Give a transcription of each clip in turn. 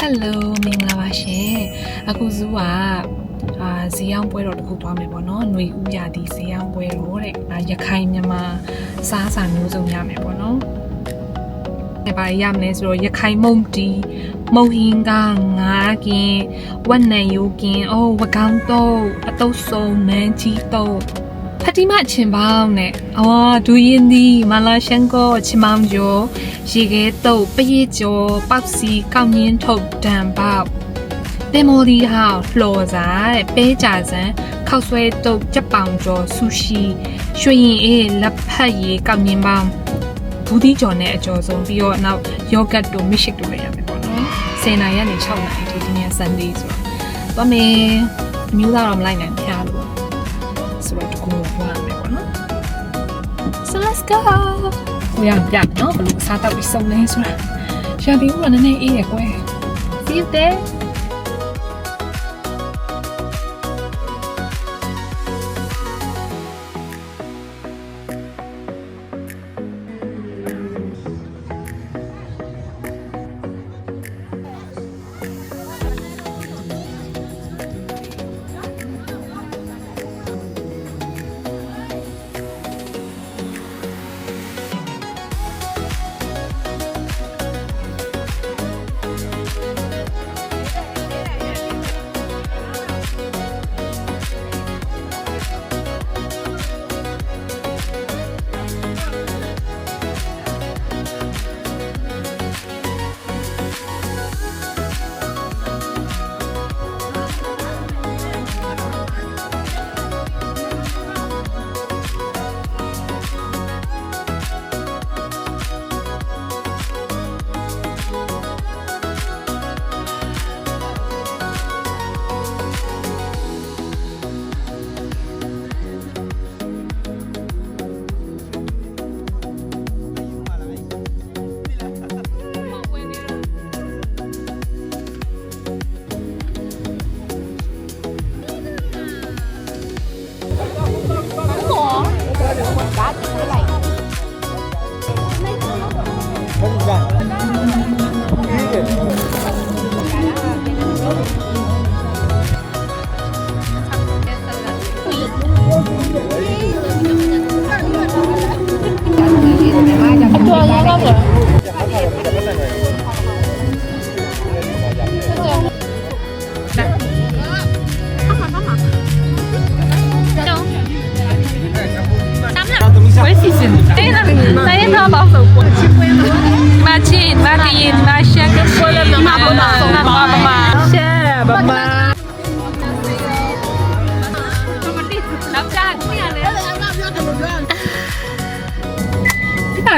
Hello မင်္ဂလာပါရှင်အခုဇူးကဈေးရောင်းပွဲတော်တစ်ခုသွားမယ်ပေါ့နော်ຫນွေဥရာသီဈေးရောင်းပွဲတော်တဲ့ရခိုင်မြန်မာစားစာမျိုးစုံရမယ်ပေါ့နော်ဘာရမလဲဆိုတော့ရခိုင်မုံတီမုံဟင်းကငါးကင်ဝက်နံယိုကင်ဝကောင်းတော့အတုပ်စုံနန်းကြီးတော့ဖတိမချင်ပေါင်းနဲ့ဒူရင်ဒီမလာရှန်ကိုချမောင်ကျော်ရေခဲတုပ်ပရိကျော်ပေါက်စီကောက်ငင်းထုတ်ဒံပေါက်တင်မော်ဒီဟောက်လှော်စားတဲ့ပဲကြစံခောက်ဆွဲတုပ်ကြက်ပေါင်ကျော်ဆူရှီရွှေရင်အေးလက်ဖက်ရည်ကောက်ငင်းပေါင်းဘူးဒီကျော်နဲ့အကျော်ဆုံးပြီးတော့နောက်ယောဂတ်တို့မစ်ရှစ်တို့လည်းရမယ်ပေါ့နော်10နာရီကနေ6နာရီထိဒီနေ့ Sunday ဆိုတော့သွားမယ်အမျိုးသားတော့မလိုက်နိုင်ဖျားလို့ဆိုတော့ဒီကိုသွားမယ်ပေါ့နော် So let's go ကိုရပြနော်ဘလို့စားတော့ပြီးစုံလဲဆိုတာရှာပြီးဦးကနည်းနည်းအေးရကွယ် See you there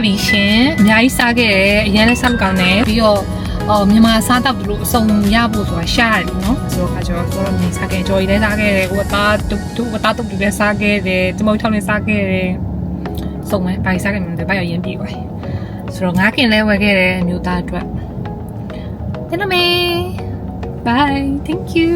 ပြီရှင်အများကြီးစားခဲ့တယ်အရင်လည်းစားမကောင်းတယ်ပြီးတော့မြန်မာစားတောက်တို့အစုံရဖို့ဆိုတာရှားတယ်နော်ဆိုတော့ကျွန်တော်နေစားခဲ့ကြော်ရီလည်းစားခဲ့တယ်ဝတာတုပ်တွေလည်းစားခဲ့တယ်တမုတ်ထောင်းလည်းစားခဲ့တယ်စုံမယ်ဘာစားခဲ့မှန်းတယ်ဘာရရင်ပြီကွာဆိုတော့ငါးခင်လည်းဝယ်ခဲ့တယ်အမျိုးသားအတွက်တင်နမေ bye thank you